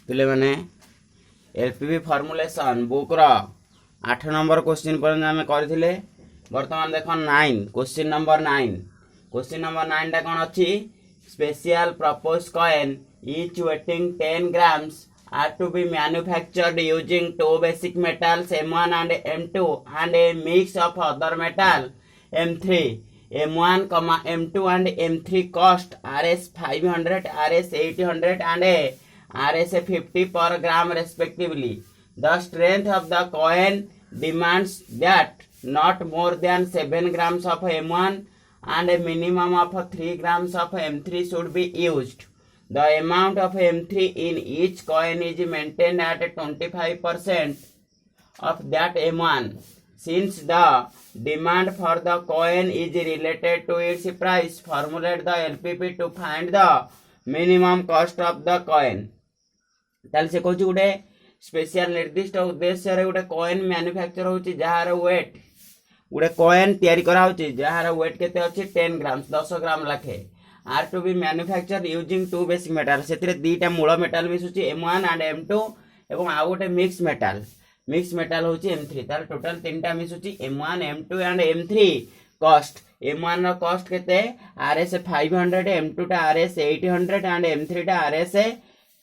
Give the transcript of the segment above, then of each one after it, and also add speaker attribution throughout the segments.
Speaker 1: पिले माने LPP formulation book रो 8 number question पर्यंत आम करथिले। वर्तमान देख 9 क्वेश्चन नंबर 9 टा कौन अच्छी special propose coin each weighing 10 grams are to be manufactured using two basic metals M1 and M2 and a mix of other metal M3. M1, M2 and M3 cost Rs 500, Rs 800 and Rs 50 per gram respectively. The strength of the coin demands that not more than 7 grams of M1 and a minimum of 3 grams of M3 should be used. The amount of M3 in each coin is maintained at 25% of that M1. Since the demand for the coin is related to its price, formulate the LPP to find the minimum cost of the coin. ताल से कहूँ गोटे special निर्दिष्ट उद्देश्य गोटे coin manufacture होची जार weight गोटे कॉइन तैयारी करा होची जार वेट केते अछि 10 ग्राम 10 ग्राम लाखे are to be manufacture using two basic metal से दीटा मूल मेटाल मिसुची M1 एंड M2 एवं आ गोटे मिक्स मेटाल होची M3 ताल टोटल तीनटा मिसुची M1 M2 and M3 cost M1 रो कॉस्ट केते Rs 500 M2 टा Rs 800 एंड M3 टा Rs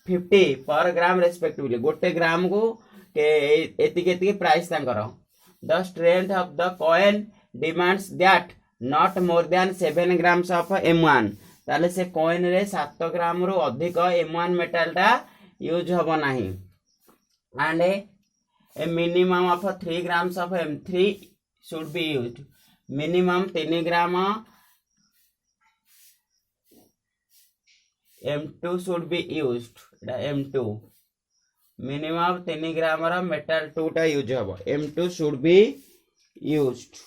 Speaker 1: 50 पर ग्राम रेस्पेक्टिवली गोटे ग्राम को एति प्राइस तांकर। The strength of the coin demands that not more than 7 grams of M1 ताले से कॉइन रे 7 ग्राम रु अधिक M1 मेटल टा यूज होबो नाही and A minimum of 3 grams of M3 should be used. Minimum 3 gram M2 should be used. M2 minimum 3 ग्राम रा metal 2 टा यूज हबो M2 should be used.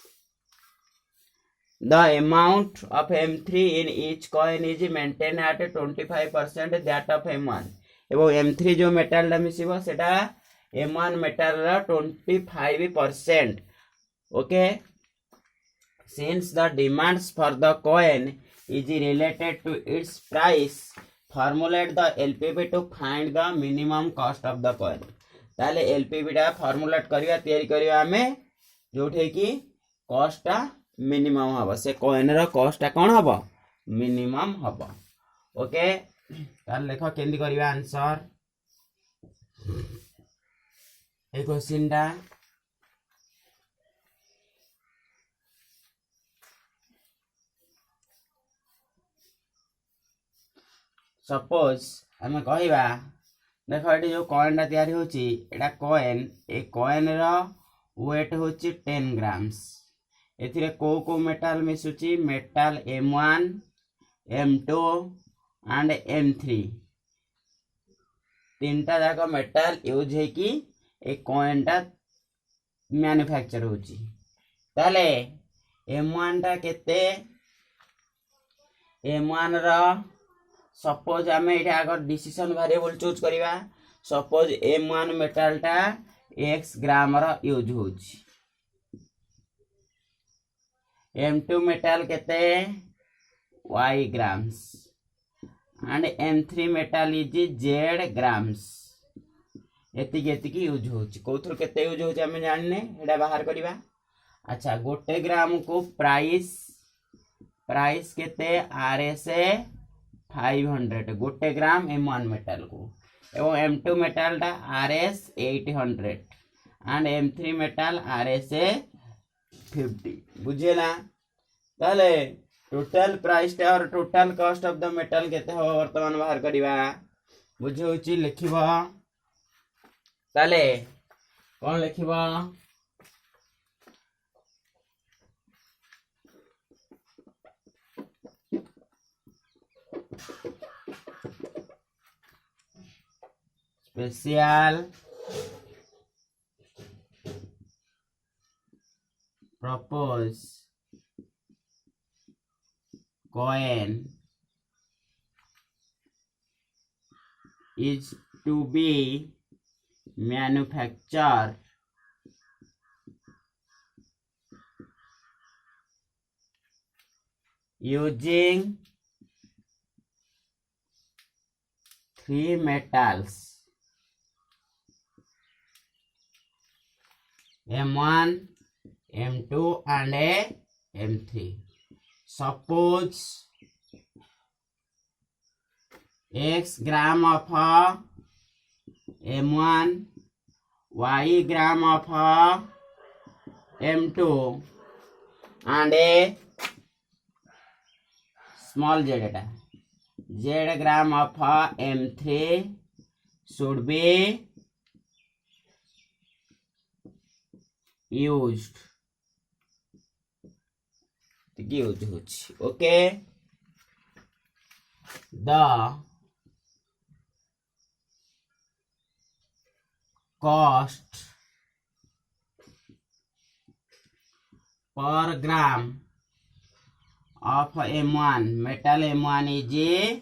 Speaker 1: The amount of M3 in each coin is maintained at 25% that of M1. एवं M3 जो metal ला मिसिबो सेटा M1 metal रा 25%. Okay. Since the demands for the coin is related to its price, formulate the LPP to find the minimum cost of the coin. ताले LPP टा formulate करिया तयारी करिया हमें जोठे की कॉस्ट टा मिनिमम हबो से कॉइन रो कॉस्ट टा कोन हबो मिनिमम हबो। ओके ताले देखो केंदी करिया आंसर ए क्वेश्चन टा सपोज आम कहवा देख ये जो कॉइन टा तैयारी होची एटा कॉइन ए कॉइन रो वेट होची 10 ग्राम्स एथिरे को metal मिसुची metal M1 M2 and M3 तीनटा जाक मेटल यूज है कि ए कॉइन टा मैन्युफैक्चर होची ताले M1 टा केते M1 रो सपोज आम ये आगर डिसीजन वेरिएबल चूज करिवा सपोज M1 मेटल टा x ग्राम रो यूज होची M2 मेटल केते y grams and M3 metal is z grams एति यूज होची कोथुर केते यूज होची हम जानने एडा बाहर करिवा। अच्छा गोटे ग्राम को प्राइस केते Rs 500 गोटे ग्राम M1 मेटल को एवं M2 मेटल टा Rs 800 and M3 metal Rs 50 बुझेला ताले टोटल प्राइस टा और total cost of the metal केते हो वर्तमान बाहर करिवा बुझे होची लिखिबा ताले कोन लिखिबा special purpose coin is to be manufactured using 3 metals M1, M2 and M3. Suppose X gram of M1, Y gram of M2 and a small z data. Z gram of M3 should be used. Okay. The cost per gram of M1 metal M1 is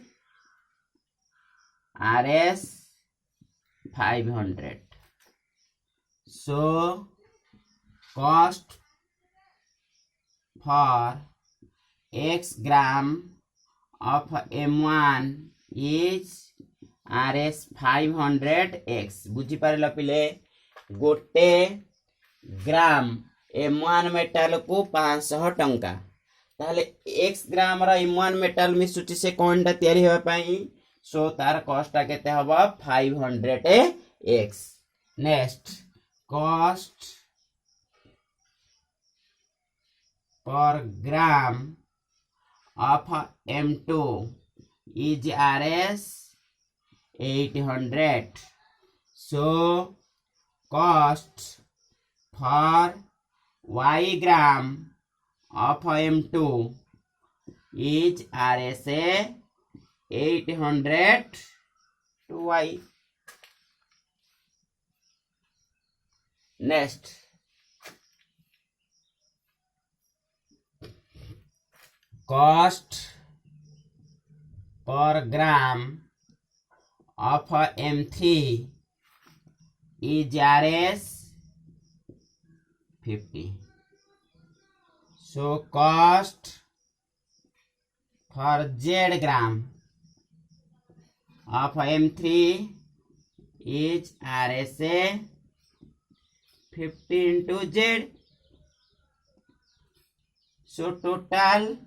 Speaker 1: Rs 500. So cost for X gram of M1 is Rs 500x. बुझी पारे पिले गोटे ग्राम M1 metal को 500 टंका ताले x ग्राम रा M1 metal मिसुची से कोन टा तयारी हेबा पई सो तार कॉस्ट टा केते हबा 500x. Next cost per gram of M2 is Rs 800. So cost for Y gram of M2 is RSA 800 to Y. Next, cost per gram of M3 is Rs 50. So cost for Z gram of M3 is RSA 50 into Z. So total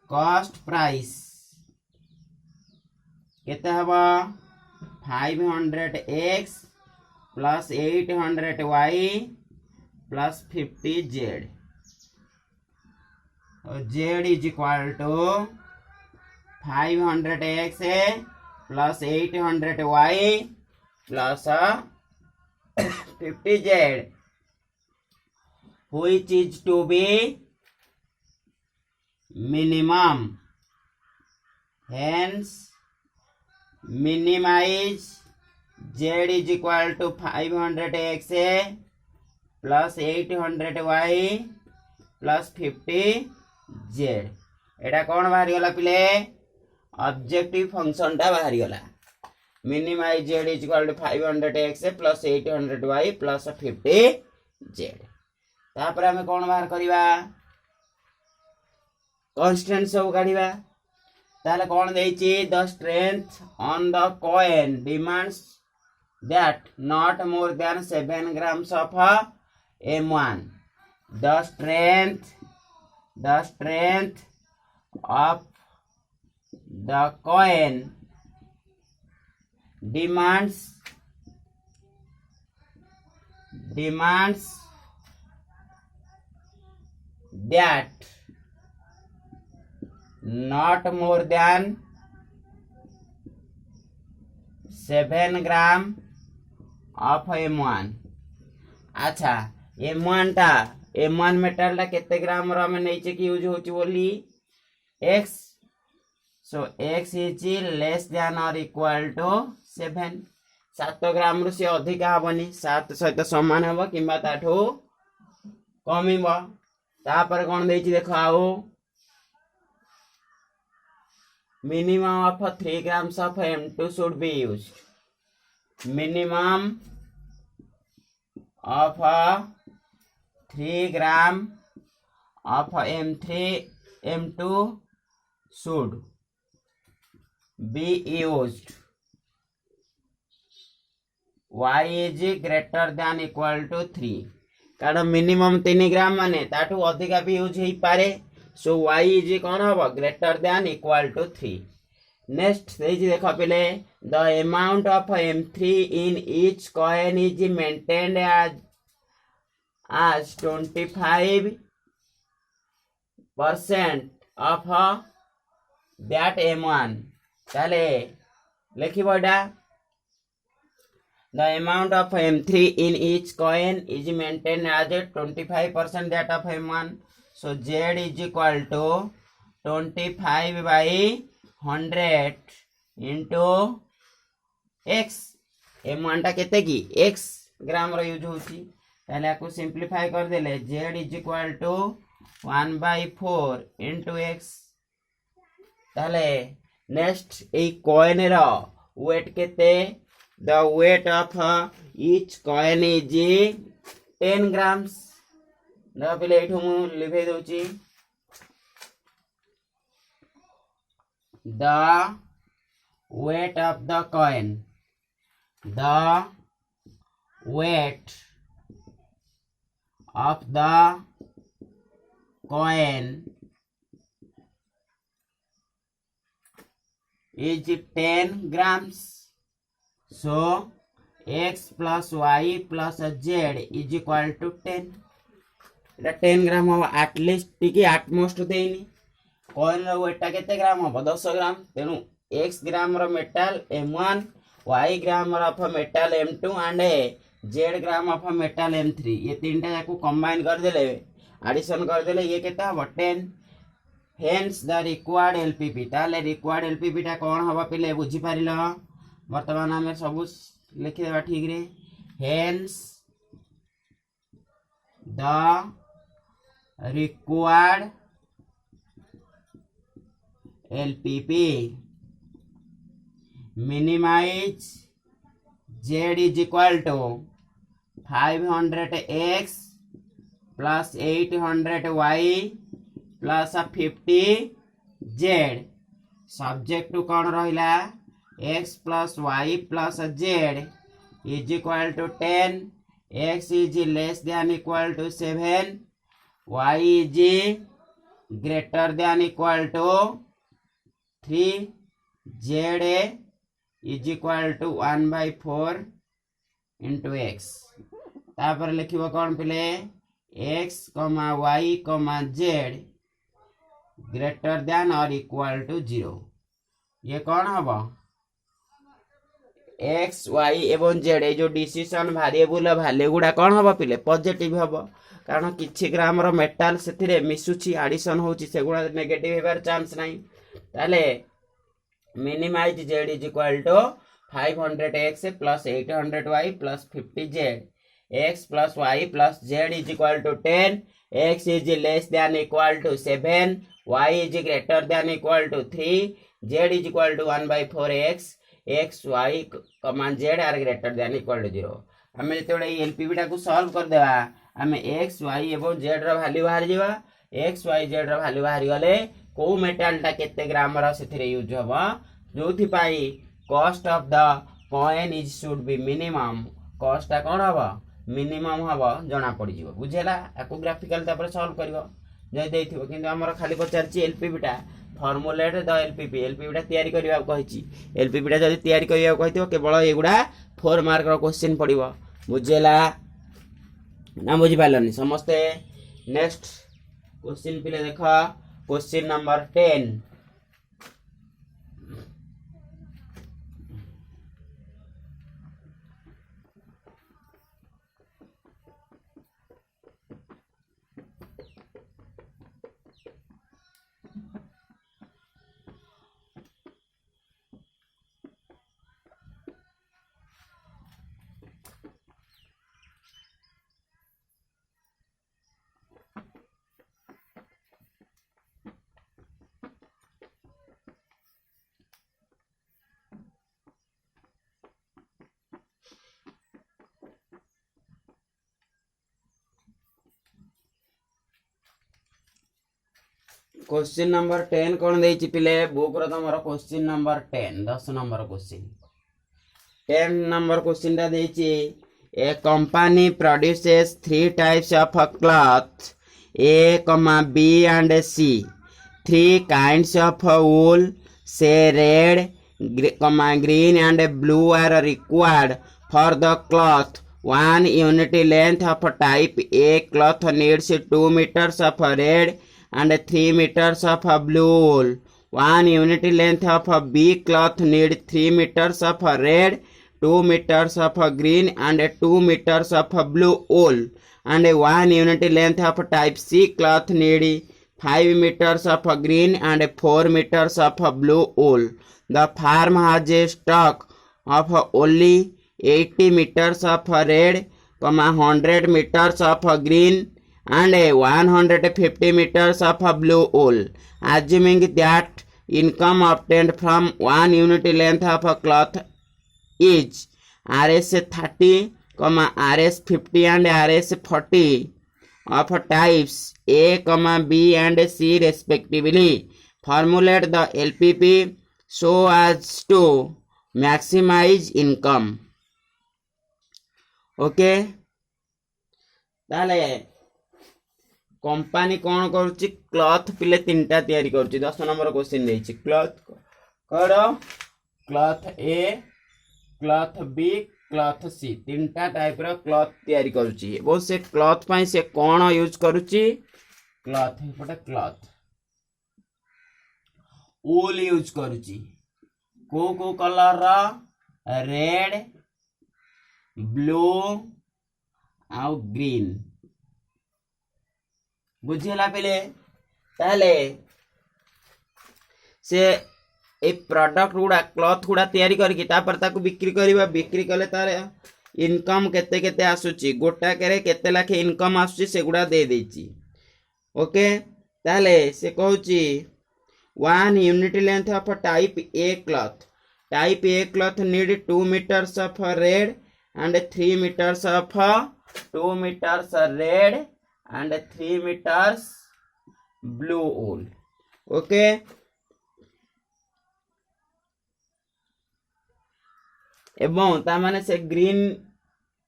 Speaker 1: cost price केते हवा 500x plus 800y plus 50z. Z is equal to 500x plus 800y plus 50z, which is to be minimum. Hence minimize Z is equal to 500x plus 800y plus 50z. एटा कौन बाहरी गला पिले objective function टा बाहरी गला. Minimise z is equal to 500x plus 800y plus 50z. तापर हमें कौन बाहर करिवा कांस्टेंट सब काढिबा. ताले कौन देइची the strength on the coin demands that not more than 7 grams of M1. The strength of the coin demands that not more than 7 grams of M1. अच्छा M1 मेटल टा केते ग्राम रो हमें नैचे की यूज होची बोली x. So x is less then और equal to 7. 7 ग्राम रु से अधिक हबनी 7 सहित समान हबो किबा ताठो कमिबो. तापर कोन देइची देखो आउ minimum of 3 grams of M2 should be used. Minimum of 3 gram of M2 should be used. y is greater than equal to 3 कारण मिनिमम 3 ग्राम माने ताठू अधिका भी यूज हो पारे सो y इज कौन हम greater than equal to 3 next देख पे the amount of M3 in each coin is maintained as 25% of that M1 ताले लिखिबो एटा the amount of M3 in each coin is maintained as 25% that of M1 so Z is equal to 25 by 100 into x M1 टा केते की x gram रो use होची ताले आपको simplify कर देले z is equal to 1/4 into x ताले नेक्स्ट ए कॉइन रो वेट केते the weight of each coin is 10 grams न पले एठो मु लिखै दोची the weight of the coin the weight of the coin is 10 grams so x plus y plus z is equal to 10 এটা 10 ग्राम हम एटलीस्ट टिके एटमोस्ट देनी कॉइन रो वेट केते ग्राम हम 10 ग्राम तेनु x ग्राम रो metal m1 y gram of metal m2 and z gram of metal m3 ये तीनटा जाको कंबाइन कर देले एडिशन कर देले ये केता हबो 10 हेंस द रिक्वायर्ड एलपीपी ताले रिक्वायर्ड एलपीपी टा कोन हबो पिले बुझी पारिलो वर्तमान हम सब लिखि देबा ठीक रे hence the required LPP minimize z is equal to 500x plus 800y plus 50z subject to कौन रहिला x plus y plus z is equal to 10 x is less than equal to 7 y is greater than equal to 3 z is equal to 1/4 into x तापर लिखिबो कोन पिले x, y, z greater then और equal to 0 ये कौन हबो x, y एवं z ए जो decision variable value गुडा कौन हबो पिले पॉजिटिव हबो कारण किछि ग्राम रो मेटल सेथिरे मिसुछि एडिशन होछि सेगुडा नेगेटिव हेबार चांस नाही ताले minimize z is equal to 500x plus 800y plus 50z x plus y plus z is equal to 10 x is less than equal to 7 y is greater than equal to 3 z is equal to 1/4 x y z are greater than equal to 0 हमें जेतोळे एलपीबी टा को solve कर देबा हमें x y एवं z रो value बाहर जीवा x y z रो value बाहर गले को मेटल टा केते ग्राम रो सेथिरे यूज हबो जोथि पाई cost of the coin is should be minimum cost टा कोन हबो मिनिमम हबो जणा पड़ी जीवो बुझेला एको ग्राफिकल तापर सॉल्व करबो जे देथिबो किंतु हमर खाली पचारची एलपीबी टा फॉर्मुलेट द एलपीबी टा तयारी करिवा कहिची एलपीबी टा जदी तयारी करिवा कहितो केवल एगुडा 4 मार्क रो क्वेश्चन पड़िबो बुझेला ना बुझी पालनी समस्त नेक्स्ट क्वेश्चन पिले देखा क्वेश्चन नंबर 10 क्वेश्चन नंबर 10 कौन देछि पिले बुक रो तमरो question number 10 10 number question 10 number question टा देछि a company produces 3 types of cloth A, B and C. 3 kinds of wool, say red, green and blue are required for the cloth. 1 unit length of type A cloth needs 2 meters of red and 3 meters of blue wool. 1 unit length of B cloth needs 3 meters of red, 2 meters of green and 2 meters of blue wool. And 1 unit length of type C cloth need 5 meters of green and 4 meters of blue wool. The farm has a stock of only 80 meters of red, 100 meters of green and 150 meters of blue wool. Assuming that income obtained from 1 unit length of cloth is Rs 30, Rs 50 and Rs 40 of types A, B and C respectively. Formulate the LPP so as to maximize income. Okay ताले company कौन करुच्ची cloth पिले तीनटा तैयारी करुच्ची 10 number question देछि cloth करो cloth ए cloth B cloth सी तीनटा type रो cloth तैयारी करुच्ची एवं से क्लॉथ पाई से कौन यूज करुच्ची क्लॉथ एपटे क्लॉथ वूल यूज करुच्ची को कलर रा रेड ब्लू आउ ग्रीन बुझेला पहले ताले से ए प्रोडक्ट गुड़ा क्लॉथ गुड़ा तैयारी करके तापर ताकू बिक्री करबा बिक्री कले तार इनकम केते केते आसुची गोटा करे केते लाखे इनकम आसुची से गुड़ा दे देची ओके ताले से कहूची 1 unit length of type A cloth need 2 meters of red and 3 meters of 2 meters red and 3 meters blue wool okay एवं ता माने से ग्रीन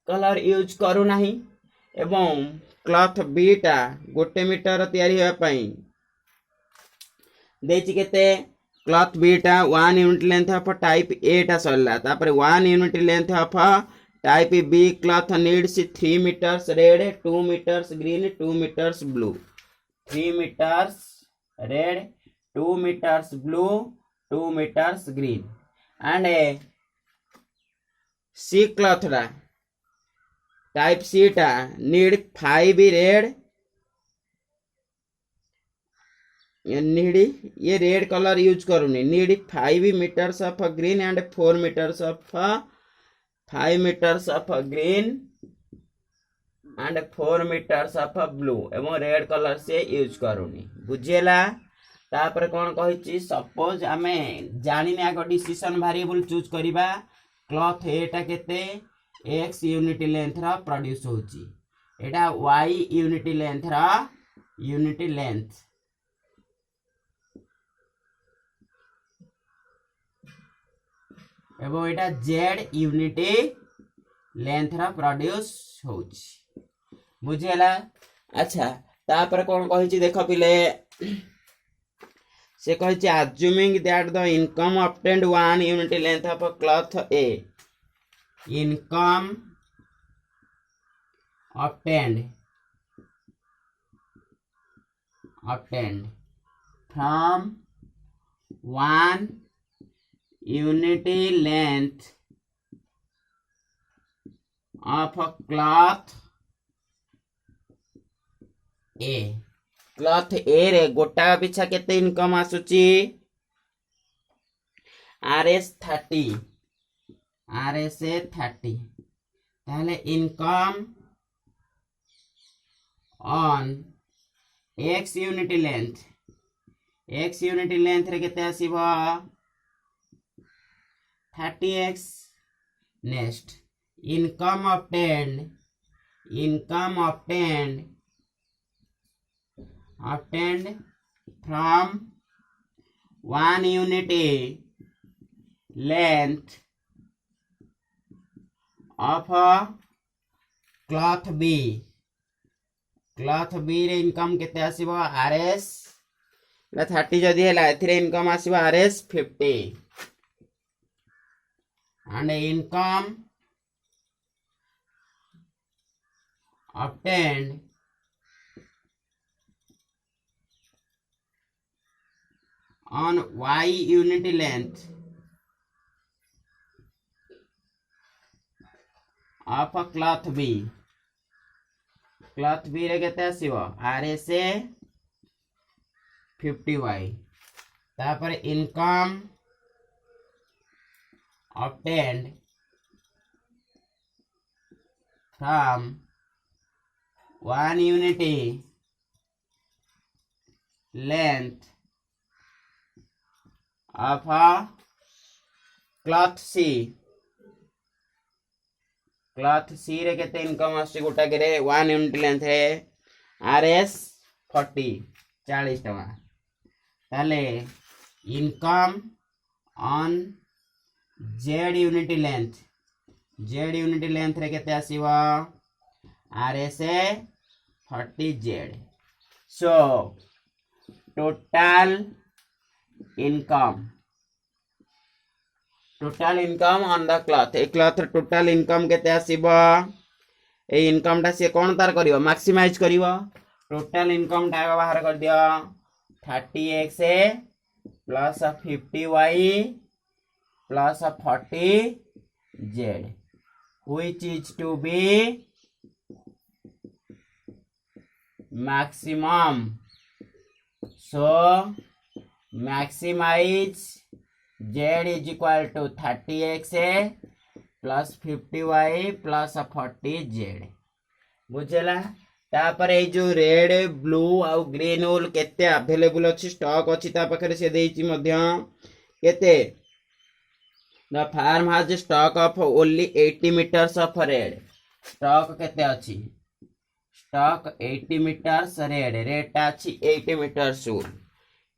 Speaker 1: कलर यूज करू नाही एवं क्लॉथ बीटा गोटे मीटर तैयारी होया पई देछि केते क्लॉथ बीटा 1 unit length of type A टा सरला तापर 1 unit length of type B cloth needs 3 meters red 2 meters green 2 meters blue 3 meters red 2 meters blue 2 meters green and C cloth रा टाइप सी टा नीड 5 रेड ये red colour use करूनी need 5 meters of green and 4 meters of 5 meters of green and 4 meters of blue एवं red colour से use करूनी बुझेला तापर कोन कहिची suppose आमे जानि ने आगो डिसीजन वेरिएबल चूज करिबा क्लॉथ एटा केते x यूनिट लेंथ रा प्रोड्यूस होची एटा y यूनिट लेंथ रा यूनिट लेंथ एवं एटा z यूनिट लेंथ रा प्रोड्यूस होची बुझेला अच्छा तापर कोन कहिची देखो पिले से कहिची assuming that the income obtained 1 unit length of cloth A income obtained from 1 unit length of cloth A cloth A रे गोटा पिछा केते इनकम आसुची Rs 30 ताहले income on x unit length रे केते आसीबो 30x next income obtained from 1 unit length of cloth B रे इनकम केते आसीबो आरएस 30 जदि हैला एथिरे इनकम आसीबो RS 50 and income obtained on y unit length of a cloth B रे केते आसीबो RS 50y तापर income obtained from 1 unit length of a cloth C रे केते इनकम आसी गोटा के 1 यूनिट लेंथ है RS 40 टका ताले income on Z unit length रे केते आसीबा RS 40Z so total income on the cloth A cloth total income केते आसीबो ए इनकम टा से कोन तार करिवो मैक्सिमाइज करिवो टोटल इनकम टा बाहर कर दियो 30x plus 50y plus 40z which is to be maximum so maximize z is equal to 30x plus 50y plus 40z बुझेला तापर ए जो रेड ब्लू आउ ग्रीन वूल केते अवेलेबल अछि स्टॉक अछि ता पाखरे से देइछि मध्य केते the farm has stock of only 80 metres of red stock केते अछि स्टॉक 80 मीटर्स रेड अछि 80 मीटर्स वूल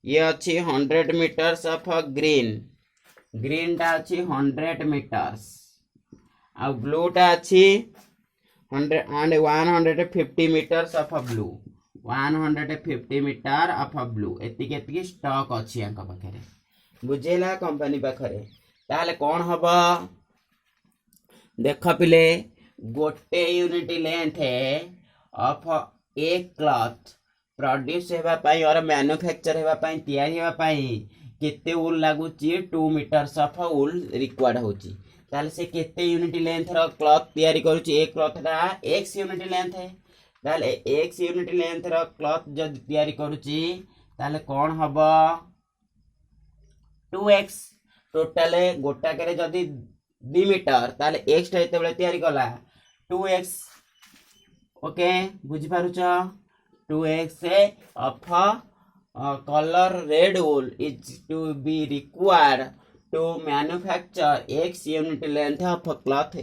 Speaker 1: ये अच्छी 100 मीटर्स ऑफ ग्रीन टा अच्छी 100 मीटर्स आ ब्लू टा अच्छी 100 and 150 metres of blue 150 metre of blue एतिके स्टॉक अच्छी अंक पाखरे बुझेला कंपनी पाखरे ताले कोन हबो देख पिले गोटे यूनिट लेंथ है ऑफ ए क्लॉथ प्रोड्यूस हेबा पाई और मैन्युफैक्चर हेबा पाई तैयारी हेबा पाई केते वूल लागुची 2 मीटर्स ऑफ वूल रिक्वायर्ड होची ताले से केते यूनिट लेंथ रो क्लॉथ तैयारी करूची एक क्लॉथ रा x यूनिट लेंथ है ताले x यूनिट लेंथ रो क्लॉथ जद तैयारी करूची ताले कोन हबो 2x टोटल गोटा करे जदी 2 मीटर ताले x टा एते बेले तैयारी कला 2x ओके बुझी पारुचो 2x of color red wool is to be required to manufacture x unit length of cloth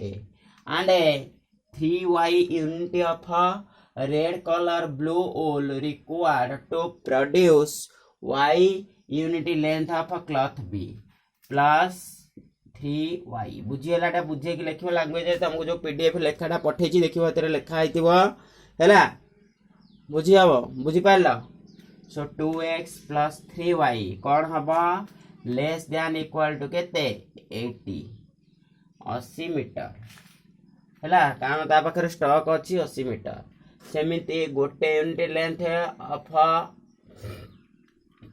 Speaker 1: and 3y unit of red color blue wool required to produce y unit length of cloth B plus 3y बुझिएलाटा बुझे कि लिखिबो language तुमको जो PDF लेखाटा पठेछि देखिबो एतरे लेखा आइतिबो हैला बुझी हम बुझी पार सो 2x plus 3y कौन हम लेस दैन इक्वल टू केते 80 मीटर हैला कारण ता पाखरे स्टॉक अछि 80 मीटर सेमिति गोटे unit length of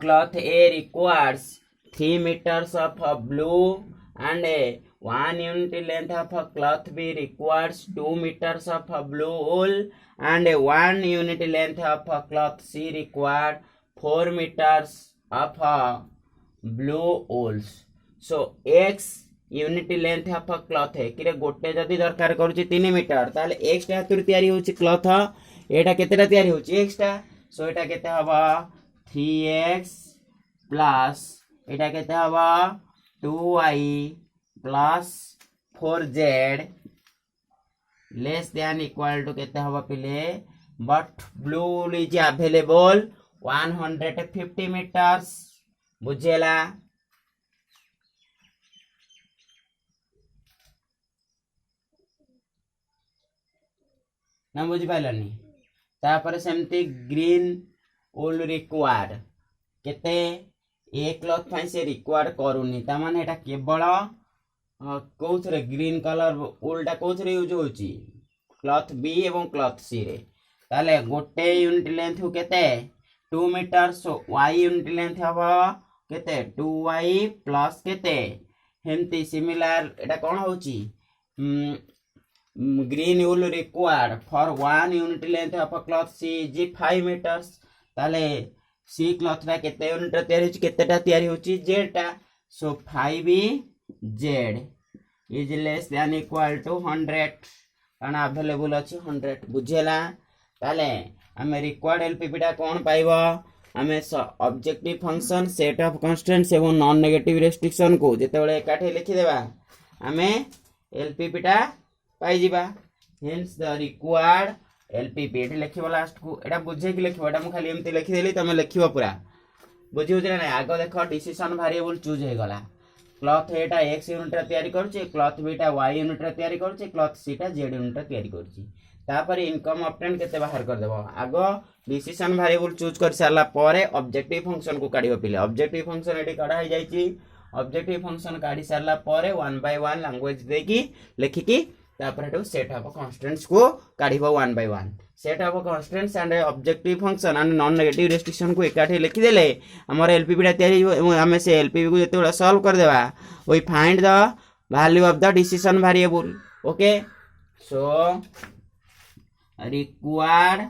Speaker 1: cloth A requires 3 metres of blue and 1 unit length of cloth B requires 2 meters of blue wool and 1 unit length of cloth C required 4 meters of blue wools. So x unit length of cloth है कि गोटे जदि दरकार करूची 3 metre ताले x टा तुर तयारी होची क्लॉथ एटा केतेटा तयारी होची x टा सो एटा केते हबा 3x प्लस एटा केते हबा 2y plus 4z less than equal to केते हबा पिले but blue is available 150 metres बुझेला ना बुझी पाइलनी तापर सेमती ग्रीन वूल रिक्वायर्ड केते ए क्लॉथ फाइ से रिक्वायर्ड करूनी ता माने एटा केवल कोथरे ग्रीन कलर वूलटा कोथरे यूज होची क्लॉथ बी एवं क्लॉथ सी रे ताले गोटे यूनिट लेंथ केते 2 metre so y unit length हबो केते 2y प्लस केते हेमती सिमिलर एटा कोन होची green wool required for 1 unit length of a cloth C जी 5 मीटर्स ताले सी क्लॉथ रा केते यूनिट तयारी होची केतेटा तयारी होची जेटा so 5z is less than equal to 100 कारण अवेलेबल अछि 100 बुझेला ताले हमें रिक्वायर्ड एलपीपी टा कोन पाइबो हमें objective function set of constants एवं नॉन नेगेटिव रेस्ट्रिक्शन को जेते बेले एकाठे लिखि देबा हमें एलपीपी टा पाई जिबा हेंस द रिक्वायर्ड एलपीपी एठी लिखिबो लास्ट को एटा बुझे कि लिखिबो एटा म खाली एमती लिखि देली तमे लिखिबो पूरा बुझी होछ ना आगो देखो डिसीजन वेरिएबल चूज हे गला क्लॉथ एटा x यूनिट रा तयारी करछि क्लॉथ b टा y यूनिट रा तयारी करछि क्लॉथ c टा z यूनिट रा तयारी करछि तापर इनकम ऑप्टेन केते बाहर कर देबो आगो डिसीजन वेरिएबल चूज कर सारला परे ऑब्जेक्टिव फंक्शन को काढिबो पिले ऑब्जेक्टिव फंक्शन एटी काढा हे जाईछि ऑब्जेक्टिव फंक्शन काढी सारला परे 1 बाय 1 लैंग्वेज देकी लिखिकी तापर हेटू सेट ऑफ कांस्टेंट्स को काढिबो 1 by 1 set of constants and objective function and non negative restriction को एकाठी लिखि देले हमर एलपीपी टा तयारी एवं हमें से एलपीपी को जेते सॉल्व कर देबा we find the value of the decision variable okay so required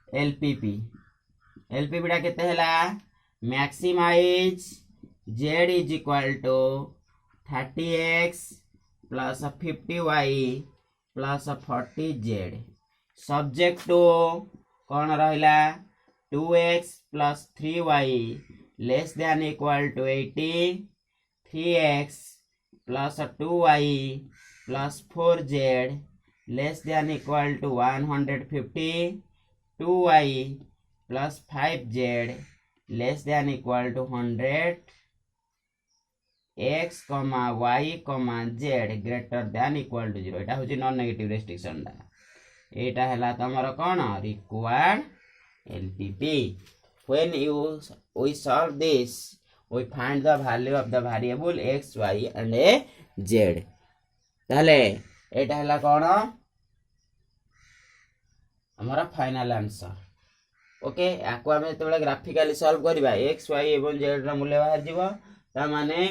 Speaker 1: LPP LPP टा केते हला maximise z is equal to 30x plus 50y plus 40z subject to कौन रहिला 2x plus 3y less than equal to 80 3x plus 2y plus 4z less than equal to 150 2y plus 5z less than equal to 100 x y z greater than equal to 0 एटा होची non negative restriction दा एटा हला तमरो कोन required LPP when you we solve this we find the value of the variable x y and z ताले एटा हला कोन हमारा फाइनल आंसर ओके याको हमें जेतेबेले ग्राफिकली सॉल्व करबा x y एवं z रा मूल्य बाहर जीवो ता माने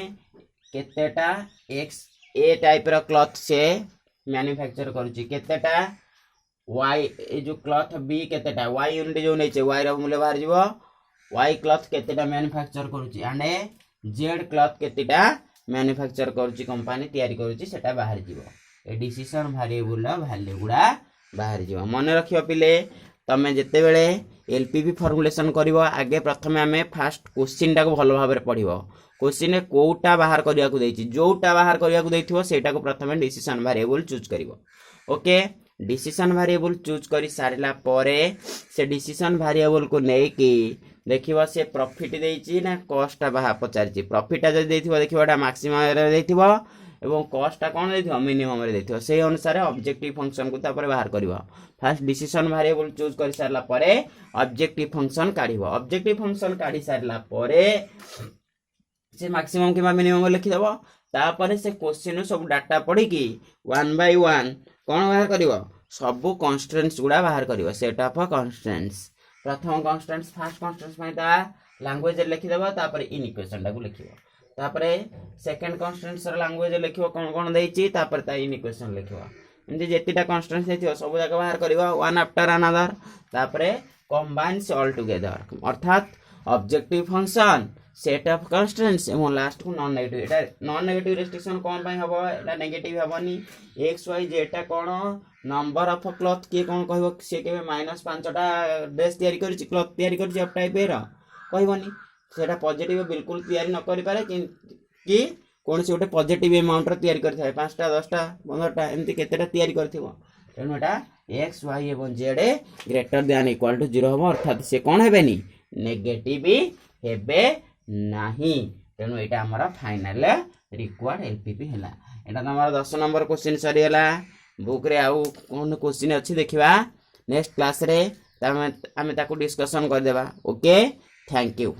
Speaker 1: केतेटा x ए टाइप रो क्लॉथ से मैन्युफैक्चर करूची केतेटा y ए जो क्लॉथ b केतेटा y यूनिट जो नै छै y रो मूल्य बाहर जीवो y क्लॉथ केतेटा मैन्युफैक्चर करूची एंड z क्लॉथ केतेटा मैन्युफैक्चर करूची कंपनी तयारी करूची सेटा बाहर जीवो ए डिसीजन वेरिएबल रो वैल्यू गुडा बाहर जीवो मन रखियो पिले तमे जेते बेले एलपीपी फॉर्मुलेशन करिवो आगे प्रथमे हमें फास्ट क्वेश्चन टा को भलो भाबरे पढिवो क्वेश्चन ने कोटा बाहर करिया को देछि जोटा बाहर करिया को देथिवो सेटा को प्रथमे डिसीजन वेरिएबल चूज करिवो ओके डिसीजन वेरिएबल चूज करि सारला परे से डिसीजन वेरिएबल को नै कि देखिवो से प्रॉफिट देछि ना कॉस्ट बाहर पचारछि प्रॉफिट ता जदि देथिवो देखिवोटा मैक्सिमम रे देथिवो एवं कॉस्ट टा कोन देथिवो मिनिमम रे देथिवो से अनुसार ऑब्जेक्टिव फंक्शन को तापर बाहर करिवो फर्स्ट डिसीजन वेरिएबल चूज कर सारला परे ऑब्जेक्टिव फंक्शन काढिवो ऑब्जेक्टिव फंक्शन काढी सारला परे से मैक्सिमम कि मिनिमम लिखि देबो तापर से क्वेश्चन सब डाटा पढी कि 1 बाय 1 कोन बाहर करिवो सब कांस्टेंट्स गुडा बाहर करिवो सेट ऑफ कांस्टेंट्स प्रथम कांस्टेंट्स फर्स्ट कांस्टेंट्स माइता लैंग्वेज लिखि देबो तापर इन इक्वेशन टा को लिखिवो तापर सेकंड कांस्टेंट्स र लैंग्वेज लिखिवो कोन कोन देइची तापर ता इन इक्वेशन लिखिवो एंदी जेतिटा कांस्टेंट्स देथिवो सब जाक बाहर करिवो वन आफ्टर अनदर तापर कंबाइन्स ऑल टुगेदर अर्थात objective function set of constants एवं लास्ट को नॉन नेगेटिव एटा नॉन नेगेटिव रेस्ट्रिक्शन कोन पई हबो एटा नेगेटिव हबनी x y z टा कोन नंबर ऑफ क्लॉथ के कोन कहबो से के -5 टा ड्रेस तयारी करिछि क्लॉथ तयारी करिछि ऑफ टाइप एरा कहबोनी सेटा पॉजिटिव बिल्कुल तयारी न करि पारे कि कोन से ओटे पॉजिटिव अमाउंट र तयारी करि थाए 5 टा 10 टा 15 टा एमति केतेटा तयारी करथिबो तेनु एटा x y एवं z greater than equal to 0 हबो अर्थात से कोन हेबेनी नेगेटिव हेबे नाही तेनु एटा हमरा फाइनल रिक्वायर्ड एलपीपी हला एटा हमर 10 नंबर क्वेश्चन सरी हला बुक रे आउ कौन क्वेश्चन अच्छी देखा नेक्स्ट क्लास रे आमे ताको डिस्कशन कर देबा ओके थैंक यू।